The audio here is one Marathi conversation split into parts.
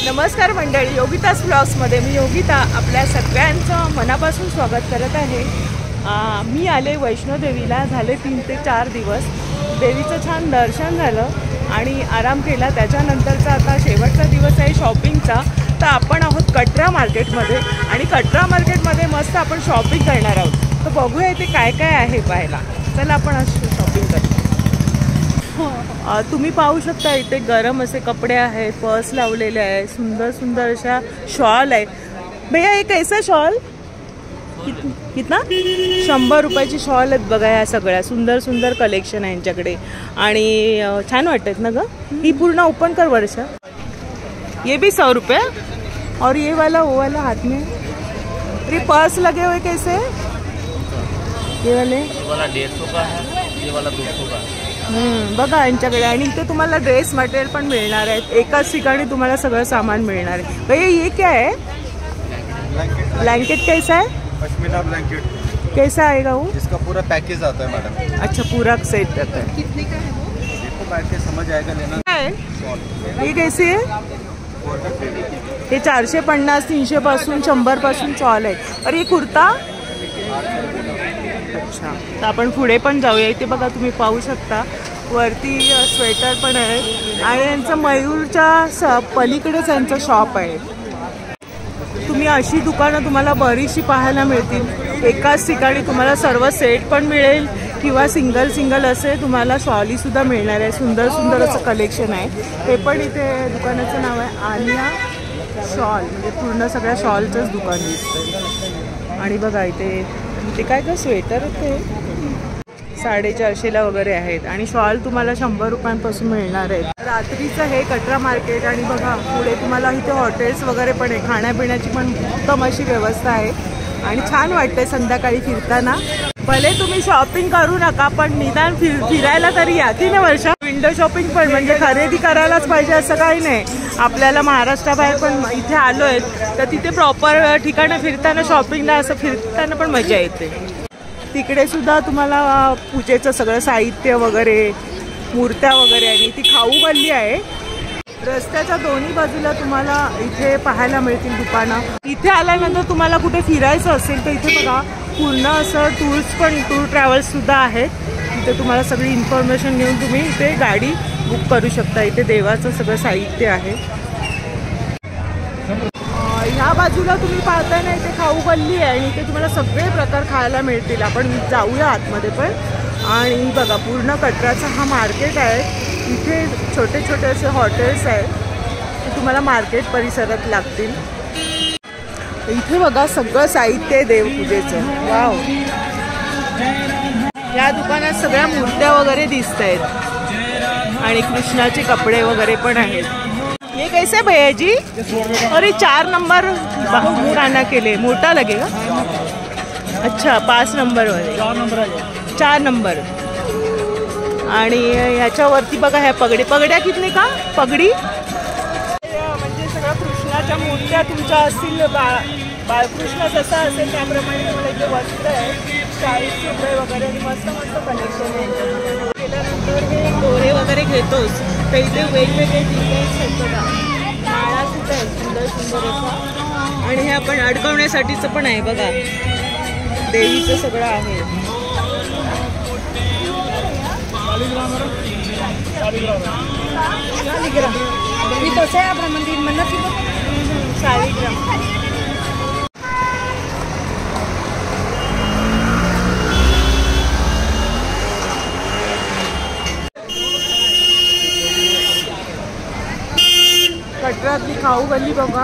नमस्कार मंडळी, योगितास ब्लॉग्समध्ये मी योगिता आपल्या सगळ्यांचं मनापासून स्वागत करत आहे। मी आले वैष्णोदेवीला, झाले 3 ते 4 दिवस। देवीचं छान दर्शन झालं आणि आराम केला। त्याच्यानंतरचा आता शेवटचा दिवस आहे शॉपिंगचा। तर आपण आहोत कटरा मार्केटमध्ये आणि कटरा मार्केटमध्ये मस्त आपण शॉपिंग करणार आहोत। तर बघूया इथे काय काय आहे पाहायला। चला आपण आज शॉपिंग करू। तुम्ही पाहू शकता इथे गरम असे कपडे आहेत, पर्स लावलेले आहे, सुंदर सुंदर अशा शॉल आहे। भैया ये कैसा शॉल कितना 100 रुपयाची शॉल आहेत बघा। ह्या सगळ्या सुंदर सुंदर कलेक्शन आहे यांच्याकडे आणि छान वाटतात ना ग। ही पूर्ण ओपन कर वर्षा। ये भी 100 रुपये और ये वाला वो वाला हाथ में ये पर्स लगे हुए कैसे? ये वाला 150 का है, ये वाला 200 का है। बघा यांच्याकडे। आणि इथे तुम्हाला ड्रेस मटेरियल पण मिळणार आहे। एकाच ठिकाणी तुम्हाला सगळं सामान मिळणार आहे। भैया ये क्या है? ब्लैंकेट कैसा है? पश्मीना ब्लैंकेट कैसा आएगा वो? इसका पूरा पैकेज आता है मैडम। अच्छा, पूरा सेट आता है। कितने का है वो? देखो बैठ के समझ आएगा लेना। क्या है ये? कैसी है? हे 450 300 पासून 100 पासून शॉल आहे। और ये कुर्ता? अच्छा, तर आपण पुढे पण जाऊया। इथे बघा तुम्ही पाहू शकता वरती स्वेटर पण आहे आणि यांचं मयूरच्या पलीकडेच यांचं शॉप आहे। तुम्ही अशी दुकानं तुम्हाला बरीचशी पाहायला मिळतील। एकाच ठिकाणी तुम्हाला सर्व सेट पण मिळेल किंवा सिंगल सिंगल असे तुम्हाला शॉली सुद्धा मिळणार आहे। सुंदर सुंदर असं कलेक्शन आहे। हे पण इथे दुकानाचं नाव आहे आलिया शॉल, म्हणजे पूर्ण सगळ्या शॉलचंच दुकान दिसतंय। आणि बघा इथे काय का स्वेटर होते 450ला वगैरे आहेत आणि शॉल तुम्हाला 100 रुपयांपासून मिळणार आहेत। रात्रीचं हे कटरा मार्केट आणि बघा पुढे तुम्हाला इथे हॉटेल्स वगैरे पण आहे। खाण्यापिण्याची पण उत्तम अशी व्यवस्था आहे आणि छान वाटते संध्याकाळी फिरताना। भले तुम्ही शॉपिंग करू नका पण निदान फिरायला तरी या की नाही वर्षा? विंडो शॉपिंग पण म्हणजे खरेदी करायलाच पाहिजे असं काही नाही। आपल्याला महाराष्ट्राबाहेर पण इथे आलो आहेत तर तिथे प्रॉपर ठिकाणं फिरताना शॉपिंगला असं फिरताना पण मजा येते। तिकडे सुद्धा तुम्हाला पूजेचं सगळं साहित्य वगैरे, मूर्त्या वगैरे आणि ती खाऊ गल्ली आहे। रस्त्याच्या दोन्ही बाजूला तुम्हाला इथे पाहायला मिळतील दुकानं। इथे आल्यानंतर तुम्हाला कुठे फिरायचं असेल तर इथे बघा पूर्ण असं टूर ट्रॅव्हल्स सुद्धा आहेत। इथे तुम्हाला सगळी इन्फॉर्मेशन घेऊन तुम्ही इथे गाडी बुक करू शकता। इथे देवाचं सगळं साहित्य आहे। ह्या बाजूला तुम्ही पाहताय ना इथे खाऊ गल्ली आहे आणि इथे तुम्हाला सगळे प्रकार खायला मिळतील। आपण जाऊया आतमध्ये पण। आणि बघा पूर्ण कटराचा हा मार्केट आहे। इथे छोटे छोटे असे हॉटेल्स आहेत ते तुम्हाला मार्केट परिसरात लागतील। इथे बघा सगळं साहित्य आहे देवपूजेचं। वाव, या दुकानात सगळ्या मूर्त्या वगैरे दिसत आहेत आणि कृष्णाचे कपडे वगैरे पण आहेत। ये कैसे भैया जी? और ये 4 नंबर पुराना के लिए मोटा लगेगा। अच्छा, 5 नंबर वाले 4 नंबर। आणि ह्याच्यावरती बघा ह्या पगड्या कितने का पगडी? म्हणजे सगळ्या कृष्णाच्या मूर्त्या तुमच्या असतील। बाळकृष्ण जसा असेल त्याप्रमाणे तुम्हाला इथे वस्त्र आहे 40 रुपये वगैरे आणि मस्त मस्त कलेक्शन आहे। केल्यानंतर हे दोरे वगैरे घेतोस तर इथे वेगवेगळे डिझाईन्स आहेत बघा। माळा सुद्धा आहे सुंदर सुंदर असा आणि हे आपण अडकवण्यासाठीचं पण आहे बघा। देवीचं सगळं आहे। कटरातली खाऊ गल्ली बघा।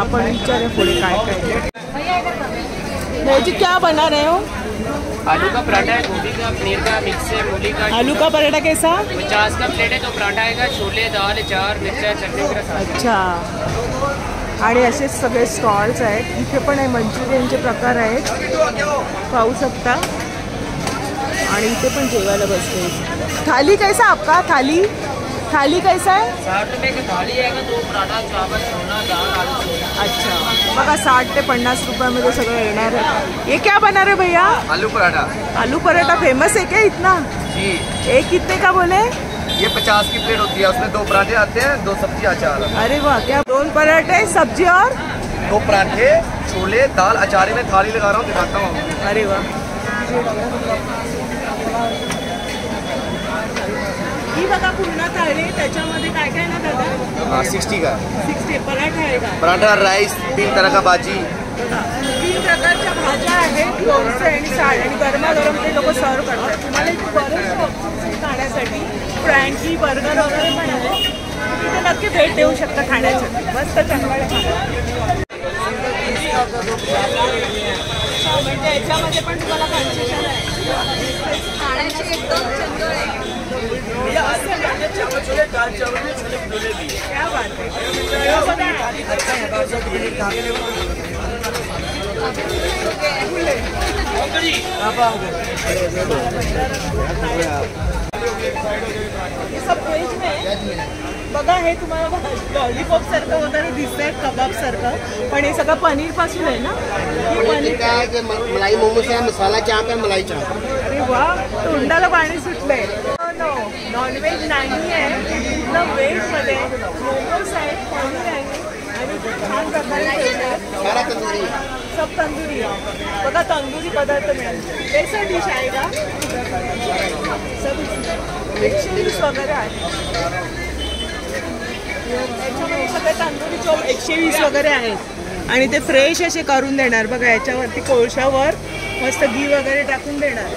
आपण विचारे पुढे काय काय भैया क्या बना रहे हो? आलू का पराठा है, गोभी का, पनीर का मिक्स है, मूली का। आलू का पराठा कैसा? 50 का प्लेट है। तो पराठा आएगा, छोले, दाल, अचार, मिर्चा, चटनी के साथ। अच्छा, आणि असे सगळे स्टॉल्स आहेत। इथे पण आहे मंचुरियनचे प्रकार आहेत पाहू शकता। आणि इथे पण जेवायला बसते। थाली कैसा आपका? थाली कैसा है? 60 रुपये की थाली आएगा, 2 पराठा, चावल, छोला, दाल, आलू छोला। अच्छा, बघा 60 ते 50 रुपयामध्ये सगळं येणार आहे। ये क्या बना रहे भैया? आलू पराठा। आलू पराठा फेमस है क्या इतना? जी। एक कितने का बोले? ये 50 की प्लेट होती है, उसमें 2 पराठे आते हैं, 2 सब्जी अचार। अरे वाह, क्या 2 पराठे सब्जी और 2 पराठे, छोले, दाल, अचार में थाली लगा रहा हूँ, दिखाता हूँ। अरे वाह, ही बघा पूर्ण थाळी, त्याच्यामध्ये काय काय ना दादा? 60 का 60 पराठा आहे का? पराठा, राइस, 3 तरह का भाजी, 3 प्रकारच्या भाज्या आहेत, लोणचं आणि साड, आणि गरमागरम ते लोक सर्व करतात. तुम्हाला इथे बरेच ऑप्शन्स खाण्यासाठी, फ्रँकी, बर्गर वगैरे पण आहे. तिथे नक्की भेट देऊ शकता खाण्यासाठी. मस्त चंगळ म्हणजे याच्यामध्ये पण तुम्हाला कन्सेशन आहे. खाण्याची एकदम चंगळ आहे. क्या बात है. सब व्हेज में बघा, हे तुम्हाला लॉलीपॉप सारखं वगैरे दिसतंय, कबाब सारखं, पण हे सगळं पनीर पासून आहे ना? पनीर काय मलाई मोमोज आहे, मसाला चाप आहे, मलाई चाप. अरे वा, तोंडाला पाणी सुटलंय. नो, नॉनव्हेज नाही आहे, पूर्ण व्हेजमध्ये मोमोज आहेत, पनीर आहे आणि छान प्रकारे सारा तंदुरी सब तंदुरी आहे. बघा, तंदुरी पदार्थ मिळेल. कैसा डिश आहे का? सब 120 वगैरे आहे. याच्यामध्ये सगळे तंदुरी चोप 120 वगैरे आहेत आणि ते फ्रेश असे करून देणार. बघा, याच्यावरती कोळशावर मस्त घी वगैरे टाकून देणार.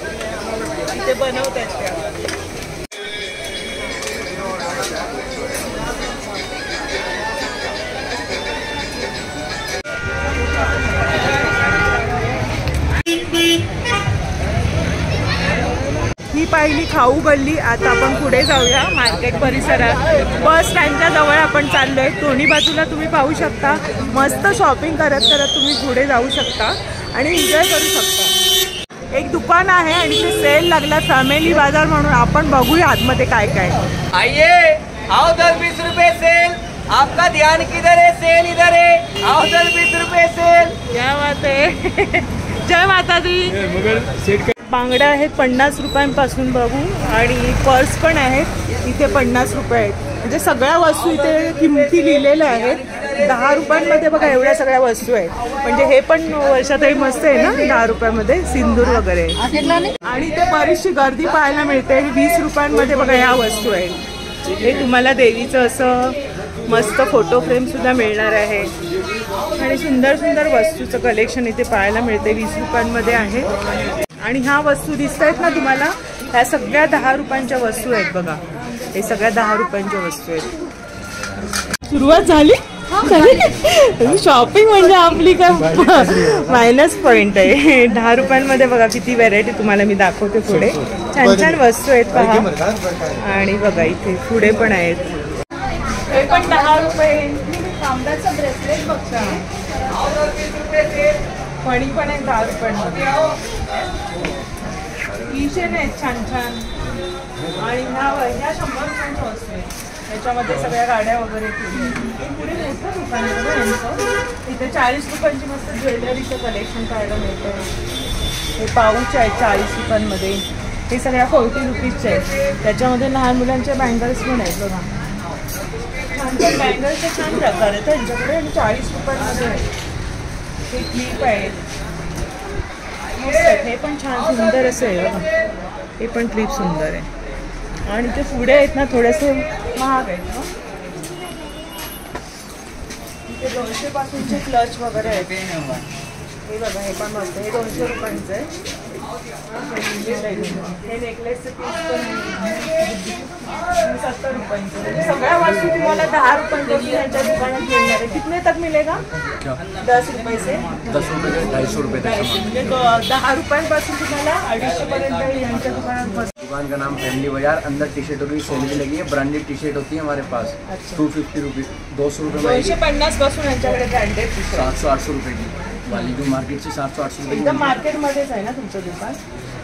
ते बनवतात त्या. ही पाहिली खाऊ गल्ली. आता आपण पुढे जाऊया मार्केट परिसरात. बस स्टँडच्या जवळ आपण चाललोय. दोन्ही बाजूला तुम्ही पाहू शकता, मस्त शॉपिंग करत करत तुम्ही पुढे जाऊ शकता आणि एन्जॉय करू शकता. एक दुकान आहे आणि ते सेल लागला, फॅमिली बाजार म्हणून. आपण बघूया आतमध्ये काय काय. आइए, आओ 10-20 रुपए सेल. आपका ध्यान किधर है? सेल इधर है. आओ 10-20 रुपए सेल. क्या बात आहे. जय माता दी. बांगड्या आहेत 50 रुपयांपासून बघू, आणि पर्स पण आहेत इथे 50 रुपये आहेत. म्हणजे सगळ्या वस्तू इथे किमती लिहिलेल्या आहेत. 10 रुपयांमध्ये बघा एवढ्या सगळ्या वस्तू आहेत. म्हणजे हे पण वर्षातही मस्त आहे ना, 10 रुपयामध्ये सिंदूर वगैरे. आणि इथे बरीचशी गर्दी पाहायला मिळते. 20 रुपयांमध्ये बघा ह्या वस्तू आहेत. हे तुम्हाला देवीचं असं मस्त फोटो फ्रेम सुद्धा मिळणार आहे आणि सुंदर सुंदर वस्तूचं कलेक्शन इथे पाहायला मिळते. 20 रुपयांमध्ये आहे. आणि ह्या वस्तू दिसत आहेत ना तुम्हाला, ह्या सगळ्या 10 रुपयांच्या वस्तू आहेत. बघा, हे सगळ्या 10 रुपयांच्या वस्तू आहेत. सुरुवात झाली. शॉपिंग म्हणजे आपली का मायनस पॉइंट आहे. 10 रुपयांमध्ये बघा किती व्हरायटी तुम्हाला मी दाखवते. पुढे छान छान वस्तू आहेत पहा. आणि बघा इथे पुढे पण आहेत. हे पण 10 रुपये. तांब्याचं ब्रेसलेट बघता, फणी पण आहे 10 रुपयांमध्ये. टी-शर्ट आहेत छान छान. आणि ह्या 100 रुपयांच्या वस्तू आहेत. याच्यामध्ये सगळ्या गाड्या वगैरे. पुढे मोठं दुकान आहे बघा यांचं. इथे 40 रुपयांची मस्त ज्वेलरीचं कलेक्शन पाहायला मिळतं. हे पाऊच आहेत 40 रुपयांमध्ये. हे सगळ्या 40 रुपीजचे आहेत. त्याच्यामध्ये लहान मुलांचे बँगल्स पण आहेत बघा. छान छान बँगल्सचे छान प्रकार आहेत त्यांच्याकडे. आणि 40 रुपयांमध्ये आहेत. हे क्लिप आहेत मस्त आहेत. हे पण छान सुंदर असं आहे बघा. हे पण क्लिप सुंदर आहे. आणि ते पुढे आहेत ना थोडेसे महाग आहेत ना. इथे 200 पासूनचे क्लच वगैरे आहेत. हे बघा, हे पण मस्त. हे 200 रुपयांचं आहे. हे नेकलेसचे पीस पण 70 रुपयांचं. म्हणजे सगळ्या वस्तू तुम्हाला 10 रुपयांपासून यांच्या दुकानात मिळणार आहे. कितने तक मिलेगा? 10 रुपये से 10 रुपये से 250 रुपये तक. म्हणजे 10 रुपयांपासून तुम्हाला 250 पर्यंत यांच्या दुकानात बस. दुकान का नाम फैमिली बाजार. अंदर टी शर्टों की सेल भी लगी है. ब्रांडेड टी शर्ट होती है हमारे पास. 250 रुपीज, 200 रुपये में. 250 पासून यांच्याकडे ब्रँडेड टी शर्ट. 700-800 रुपये की वाली जो मार्केटची 700-800 रुपये. एकदम मार्केटमध्येच आहे ना तुमचं दुकान.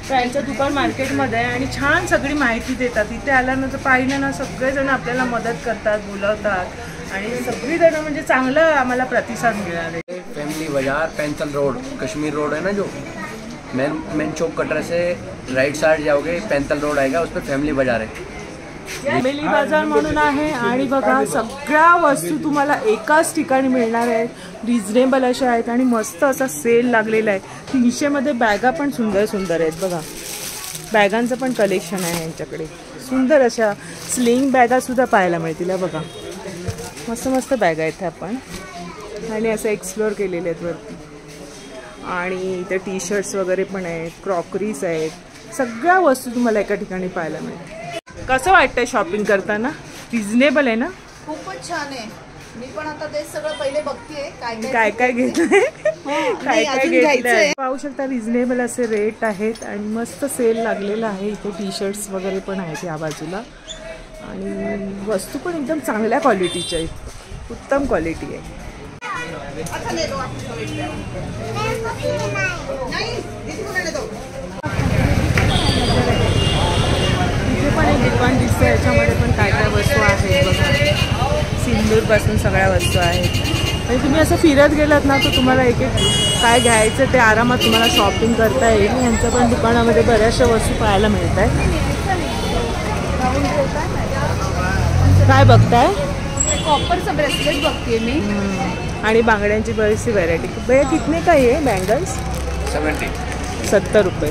तर यांचं दुकान मार्केटमध्ये आहे आणि छान सगळी माहिती देतात. इथे आल्यानंतर पाहिलं ना, सगळेजण आपल्याला मदत करतात, बोलवतात आणि सगळीजण म्हणजे चांगलं आम्हाला प्रतिसाद मिळाले. फैमिली बाजार, पेंथल रोड, कश्मीर रोड है ना, जो मेन चौक कटरा से राइट साइड जाओगे पेंथल रोड आएगा, उस पर फैमिली बाजार है. फॅमिली बाजार म्हणून आहे आणि बघा सगळ्या वस्तू तुम्हाला एकाच ठिकाणी मिळणार आहेत. रिझनेबल अशा आहेत आणि मस्त असा सेल लागलेला आहे. 300 मध्ये बॅगा पण सुंदर सुंदर आहेत बघा. बॅगांचं पण कलेक्शन आहे यांच्याकडे. सुंदर अशा स्लिंग बॅगा सुद्धा पाहायला मिळतील. बघा मस्त मस्त बॅगा आहेत आपण आणि असं एक्सप्लोअर केलेले आहेत वरती. आणि इथे टी शर्ट्स वगैरे पण आहेत, क्रॉकरीज आहेत. सगळ्या वस्तू तुम्हाला एका ठिकाणी पाहायला मिळेल. कसं वाटतंय शॉपिंग करताना? रिझनेबल आहे ना? खूपच छान आहे. मी पण आता ते सगळं पहिले बघतेय काय काय घेतलंय, काय काय घेतलंय. पाहू शकता रिझनेबल असे रेट आहेत आणि मस्त सेल लागलेला आहे. इथे टी शर्ट्स वगैरे पण आहेत या बाजूला आणि वस्तू पण एकदम चांगल्या क्वालिटीच्या आहेत. उत्तम क्वालिटी आहे. इथे पण एक दुकान दिसतं. याच्यामध्ये पण काय काय वस्तू आहेत बघा. सिंदूरपासून सगळ्या वस्तू आहेत आणि तुम्ही असं फिरत गेलात ना तर तुम्हाला एक एक काय घ्यायचं ते आरामात तुम्हाला शॉपिंग करता येईल. यांच्या पण दुकानामध्ये बऱ्याचशा वस्तू पाहायला मिळत आहेत. काय बघताय? कॉपरचं ब्रेसलेट बघतेय मी आणि बांगड्यांची बरीचशी व्हरायटी. भैया कितने का आहे बँगल्स? 70 रुपये.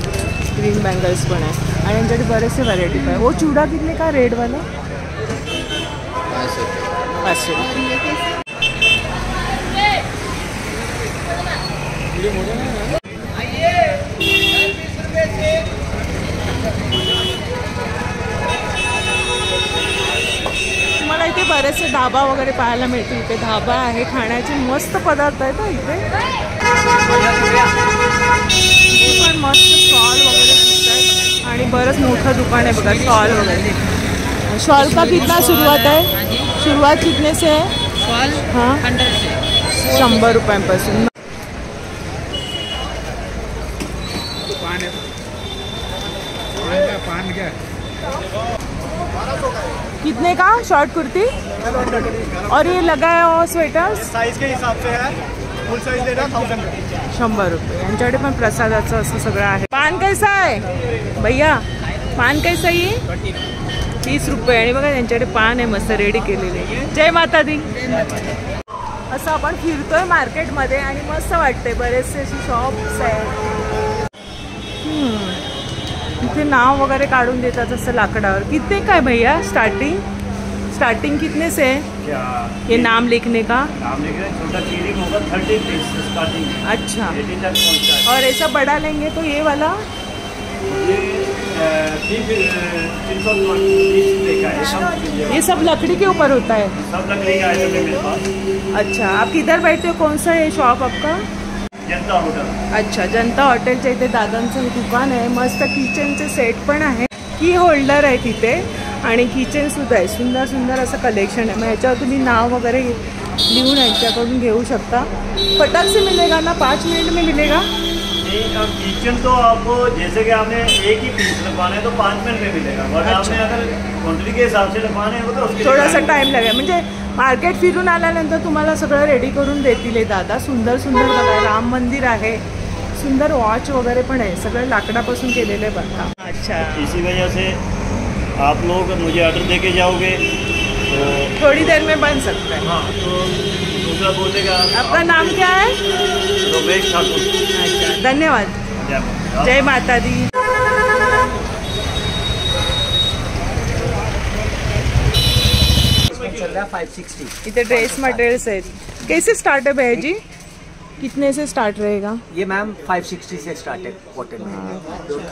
ग्रीन बँगल्स पण आहे आणि यांच्याकडे बरेचसे व्हरायटी आहे. वो चूड़ा कितने का रेडवाला? 500. तुम्हाला इथे बरेचसे ढाबा वगैरे पाहायला मिळतील. इथे ढाबा आहे, खाण्याचे मस्त पदार्थ आहेत इथे. पण मस्त स्टॉल वगैरे दिसतात आणि बरंच मोठं दुकान आहे बघा. स्टॉल वगैरे. शॉल का कितना शुरुआत है? शुरुआत कितने से है? शॉल हाँ 100 रुपयांपासून. कितने का शॉर्ट कुर्ती? और ये लगा है और स्वेटर साइज के हिसाब से है. फुल साइज लेना 1000 100 रुपये. यांच्याकडे पण प्रसादाचं असं सगळं आहे. पान कैसा आहे भैया? पान कैसा आहे? 30 रुपये. आणि बघा त्यांच्याकडे पान आहे मस्त रेडी केलेले. जय माता दी. असं आपण फिरतोय मार्केटमध्ये आणि मस्त वाटतंय. बरेचसे असे शॉप्स आहेत. इथे नाव वगैरे काढून देतात असं लाकडावर. कितने काय भैया स्टार्टिंग कितने से है ये नाम लिखने का? छोटा कीरिंग होगा 30 स्टार्टिंग. अच्छा. और ऐसा बड़ा लेंगे तो ये वाला ये सब लकड़ी के ऊपर होता है? सब लकड़ी का आइटम है मेरे पास. अच्छा. आप किधर बैठते हो? कौन सा है शॉप आपका? जनता हॉटेल. अच्छा. जनता हॉटेलच्या इथे दादांचं दुकान आहे. मस्त किचनचे सेट पण आहे. की होल्डर आहे तिथे आणि किचन सुद्धा आहे. सुंदर सुंदर असं कलेक्शन आहे. मग ह्याच्यावर तुम्ही नाव वगैरे लिहून यांच्याकडून घेऊ शकता. फटाक से मिलेगा ना? 5 मिनट में मिलेगा? किचन तो आपको जैसे कि आपने एक ही पीस लगवाना है तो 5 मिनट में मिलेगा. बट आपने अगर क्वांटिटी के हिसाब से लगवाना है तो उसके थोडासा टाइम लागेल. म्हणजे मार्केट फिरून आल्यानंतर तुम्हाला सगळं रेडी करून देतील हे दादा. सुंदर सुंदर बघा. राम मंदिर आहे. सुंदर वॉच वगैरे पण आहे. सगळं लाकडापासून केलेलं आहे बघा. अच्छा. इसी वजह से आप लोग मुझे ऑर्डर दे के जाओगे तो थोड़ी देर में बन सकता है. हाँ तो दूसरा बोलेगा. आपका नाम क्या है? रमेश ठाकुर. अच्छा. धन्यवाद. जय माता दी. चल रहा है 560. इधर ड्रेस मटेरियल्स है. कैसे स्टार्ट है भैया जी? कितने से स्टार्ट रहेगा? ये मैम 560 से स्टार्ट है कॉटन में.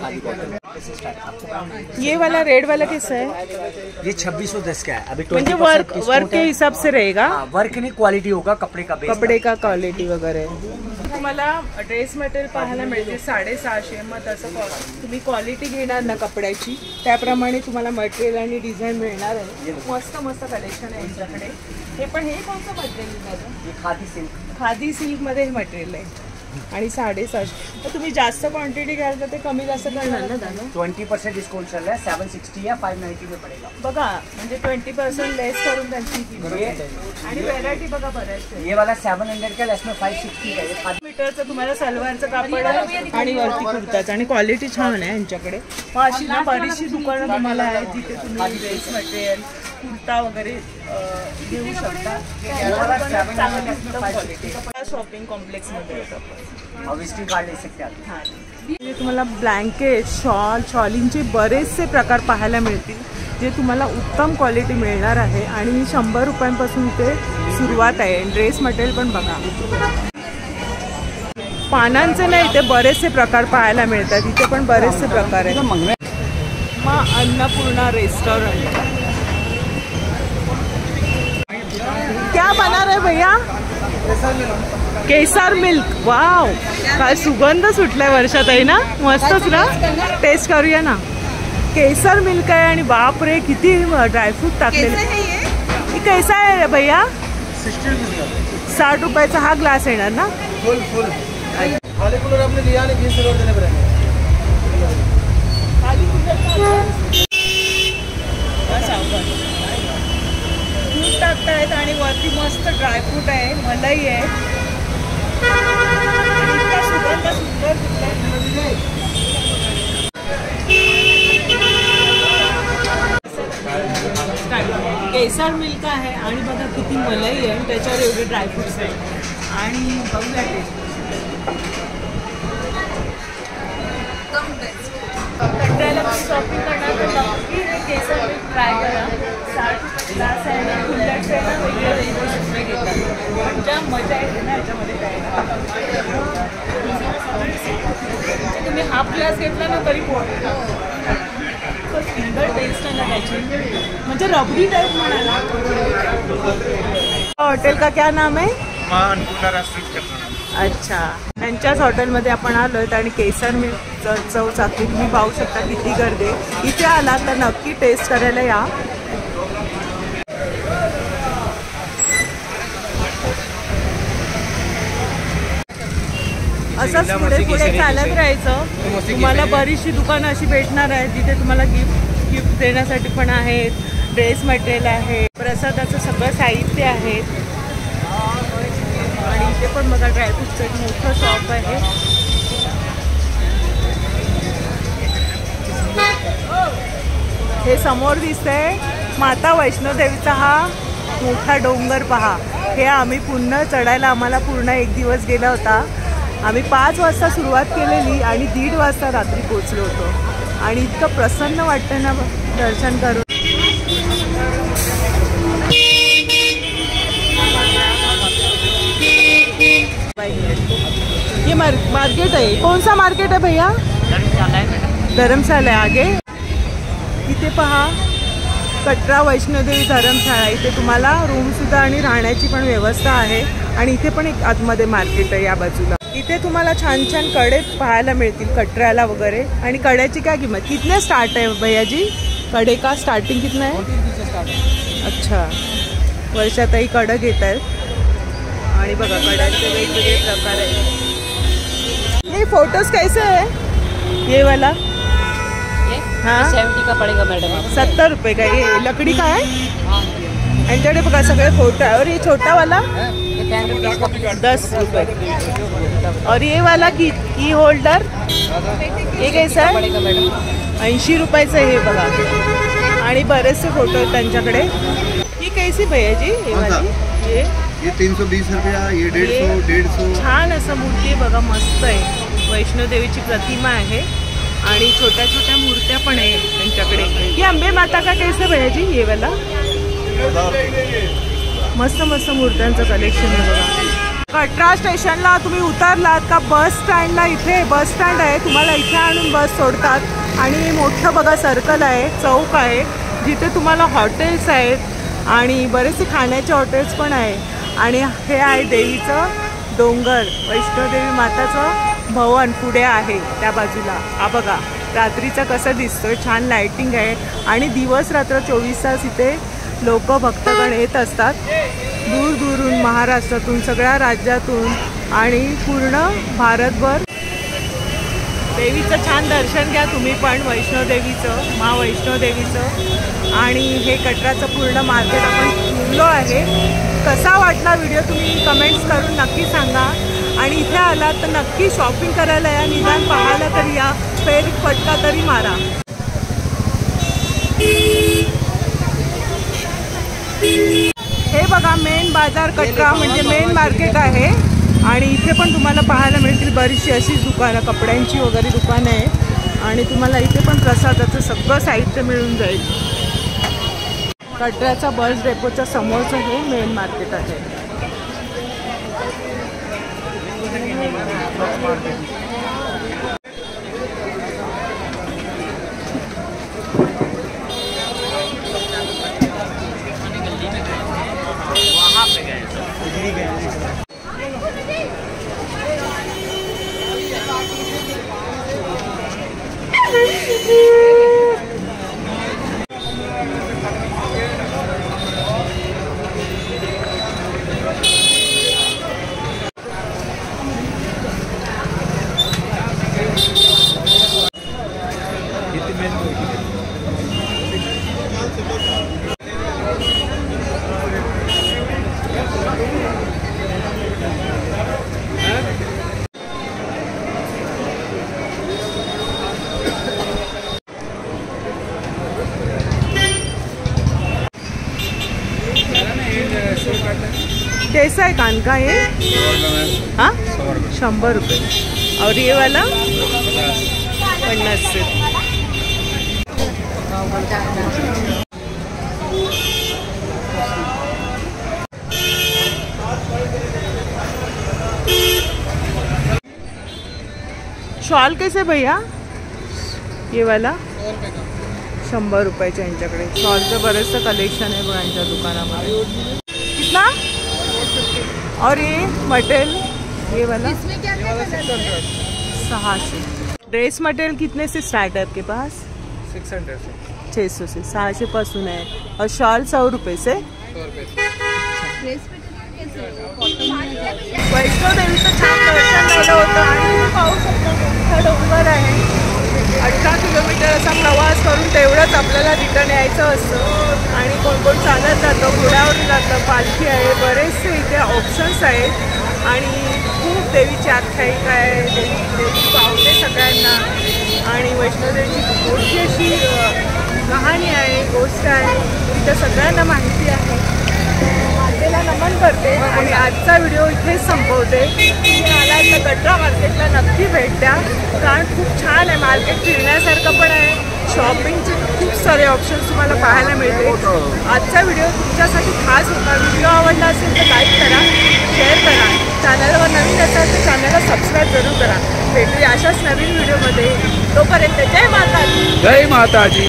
खाली कॉटन से स्टार्ट. आपको ये वाला रेड वाला कैसा है? ये 2610 का है. अभी म्हणजे वर्क के हिसाब से रहेगा. वर्क नहीं क्वालिटी होगा कपड़े का. कपडे का क्वालिटी वगैरे. तुम्हाला ड्रेस मटेरियल पाहायला मिळते 650. मग तसं तुम्ही क्वालिटी घेणार ना कपड्याची त्याप्रमाणे तुम्हाला मटेरियल आणि डिझाईन मिळणार आहे. मस्त मस्त कलेक्शन आहे यांच्याकडे. हे पण हे कोणतं मटेरियल आहे? ये खादी सिल्क. खादी सिल्क मध्ये मटेरियल आहे. आणि 650. तर तुम्ही जास्त क्वांटिटी घ्याल तर ते कमी जास्त करणार ना दादा? 20% डिस्काउंट चल रहा है, 760 या 590 में पड़ेगा। बघा म्हणजे 20% लेस करून त्यांची किंमत आहे. आणि व्हेरायटी बघा बऱ्याच आहे. ये वाला 700 का, इसमें 560 का, ये 5 मीटरचं तुम्हाला सलवारचं कापड आहे आणि वरती कुर्ताचं आणि क्वालिटी छान आहे यांच्याकडे. मग अशी ना बरीचशी दुकानं तुम्हाला आहेत जिथे तुम्ही ड्रेस मटेरियल कुर्ता वगैरे घेऊ शकता. शॉपिंग कॉम्प्लेक्समध्ये येतं. और विजिटिंग कार्ड ले सकते हैं आप। म्हणजे तुम्हाला ब्लँकेट शॉलींचे बरेचसे प्रकार पाहायला मिळतील जे तुम्हाला उत्तम क्वालिटी मिळणार आहे. आणि 100 रुपयांपासून इथे सुरुवात आहे. ड्रेस मटेरियल पण बघा. पानांचे नाही इथे बरेचसे प्रकार पाहायला मिळतात. इथे पण बरेचसे प्रकार आहेत. मग अन्नपूर्णा रेस्टॉरंट. क्या बना रहे भैया? केसर मिल्क. वाव, काय सुगंध सुटलाय वर्षात आहे ना. मस्तच ना. टेस्ट करूया ना. केसर मिल्क आहे आणि बाप रे किती ड्रायफ्रूट टाकलेले. कैसा आहे भैया? 60 रुपयाचा हा ग्लास येणार ना. फुल खाली कूलर आपने लिया नहीं, 20 रुपये देने पड़ेंगे। दूध टाकतायत आणि वरती मस्त ड्रायफ्रूट आहे, मलाई आहे. इतका सुगंध सुंदर केसर मिल्क आहे आणि बघा किती मलाई आहे. त्याच्यावर एवढे ड्रायफ्रुट्स आहे आणि बघूया टेस्ट. कंटाळ्याला पण शॉपिंग करणार तर नक्की हे केसर मिल्क ट्राय करा. 60 ग्लास आहे ना. कुल्लट्स आहे ना वेगळे वेगळे घेतात पण ज्या मजा येते ना याच्यामध्ये प्यायला. तुम्ही हाफ ग्लास घेतला ना तरी सुंदर टेस्ट आहे ना त्याची. म्हणजे रबडी टाइप म्हणाला. हॉटेल का क्या नाम है? अच्छा. त्यांच्याच हॉटेलमध्ये आपण आलोय आणि केसर मिल्क चव चाकली तुम्ही पाहू शकता किती गर्दी. इथे आला तर नक्की टेस्ट करायला या. असंच पुढे पुढे चालत राहायचं. तुम्हाला बरीचशी दुकानं अशी भेटणार आहेत जिथे तुम्हाला गिफ्ट देण्यासाठी पण आहेत. ड्रेस मटेरियल आहे, प्रसादाचं सगळं साहित्य आहे. आणि इथे पण बघा ड्रायफ्रूटचं एक मोठं शॉप आहे. हे समोर दिसतंय माता वैष्णोदेवीचा हा मोठा डोंगर पहा. हे आम्ही पुन्हा चढायला आम्हाला पूर्ण एक दिवस गेला होता. आम्ही 5 वाजता सुरुवात केलेली आणि 1:30 वाजता रात्री पोचलो होतो. आणि इतकं प्रसन्न वाटतं ना दर्शन करून. ये मार्केट है. कौन सा मार्केट है भैया? धर्मशाला है आगे. इथे पहा कटरा वैष्णोदेवी धर्मशाळा. इथे तुम्हाला रूम सुद्धा आणि राहण्याची पण व्यवस्था आहे. आणि इथे पण एक आतमध्ये मार्केट आहे या बाजूला. इथे तुम्हाला छान छान कडे पाहायला मिळतील कटऱ्याला वगैरे. आणि कड्याची काय किंमत कितने स्टार्ट आहे भैया जी? कडे का स्टार्टिंग कितना है? अच्छा. वर्षातही कडं घेत आहेत. आणि बघा कड्यांचे वेगवेगळे प्रकार आहेत. ये फोटोज कैसे है ये वाला? हाँ 70 का पड़ेगा मैडम. 70 रुपये का. ये लकड़ी का है. यांच्याकडे बघा सगळे फोटो आहे. और ये छोटा वाला 10 रुपये. और ये वाला की होल्डर ये कैसा है? 80 रुपयाचं हे बघा. आणि बरेचसे फोटो आहेत त्यांच्याकडे. ही कैसी भैया जी? ये वाली ये 320 रुपया, ये 150. छान असं मूर्ती बघा मस्त आहे. वैष्णोदेवीची प्रतिमा आहे आणि छोट्या छोट्या मूर्त्या पण आहेत त्यांच्याकडे. ही अंबे माता का कैसे भैया जी? ये वाला मस्त मस्त मूर्त्यांचं कलेक्शन आहे बघा. कटरा स्टेशनला तुम्ही उतरलात का बस स्टँडला इथे बस स्टँड आहे. तुम्हाला इथे आणून बस सोडतात. आणि मोठं बघा सर्कल आहे, चौक आहे जिथे तुम्हाला हॉटेल्स आहेत आणि बरेचसे खाण्याचे हॉटेल्स पण आहे. आणि हे आहे देवीचं डोंगर. वैष्णोदेवी माताचं भवन पुढे आहे त्या बाजूला. हा बघा रात्रीचा कसं दिसतोय. छान लाइटिंग आहे. आणि दिवस रात्र 24 तास इथे लोक भक्तगण येत असतात. दूर दूरून महाराष्ट्रातून सगळ्या राज्यातून आणि पूर्ण भारतभर देवीचं छान दर्शन घ्या तुम्ही पण, वैष्णोदेवीचं, महावैष्णोदेवीचं. आणि हे कटराचं पूर्ण मार्केट आपण फिरलो आहे. कसा वाटला व्हिडिओ तुम्ही कमेंट्स करून नक्की सांगा. आणि इथे आलात तर नक्की शॉपिंग करायला या, निदान पाहायला तरी या, फेर फटका तरी मारा. हे बघा मेन बाजार कटरा म्हणजे मेन मार्केट आहे. आणि इथे पण तुम्हाला पाहायला मिळतील बरीचशी अशीच दुकानं, कपड्यांची वगैरे दुकानं आहे. आणि तुम्हाला इथे पण प्रसादाचं सगळं साहित्य मिळून जाईल. कटराचा बस डेपोच्या समोरचं हे मेन मार्केट आहे. कैसा है कान का ये? हाँ 100 रुपये. और ये वाला 50 से. शॉल कैसे भैया? ये वाला 100 रुपयाच्या यांच्याकडे. शॉलचं बरेचसं कलेक्शन आहे बघा यांच्या दुकानामध्ये. कितना? और ये मटेरियल ये वाला 600. ड्रेस मटेरियल कितने से स्टार्ट है आपके पास? 600 से 600 से 600 पासून है. और शॉल 100 रुपये से. वैष्णोदेवीचं छान दर्शन झालं होतं. आणि तुम्ही पाहू शकता मोठा डोंगर आहे. 18 किलोमीटर असा प्रवास करून तेवढंच आपल्याला रिटर्न यायचं असतं. आणि कोण कोण चालत जातं, घोड्यावरून जातं, पालखी आहे, बरेचसे इथे ऑप्शन्स आहेत. आणि खूप देवीची आख्यायिका आहे. देवी पावते सगळ्यांना. आणि वैष्णोदेवीची मोठी अशी कहाणी आहे, गोष्ट आहे, इथं सगळ्यांना माहिती आहे. मातेला नमन करते आणि आजचा व्हिडिओ इथेच संपवते. तुम्ही आलात तर कटरा मार्केटला नक्की भेट द्या, कारण खूप छान आहे मार्केट, फिरण्यासारखं पण आहे. शॉपिंगचे खूप सारे ऑप्शन्स तुम्हाला पाहायला मिळते. आजचा व्हिडिओ तुमच्यासाठी खास होता. व्हिडिओ आवडला असेल तर लाईक करा, शेअर करा. चॅनलवर नवीन असाल तर चॅनलला सबस्क्राईब जरूर करा. भेटूया अशाच नवीन व्हिडिओमध्ये. तोपर्यंत जय माताजी. जय माताजी.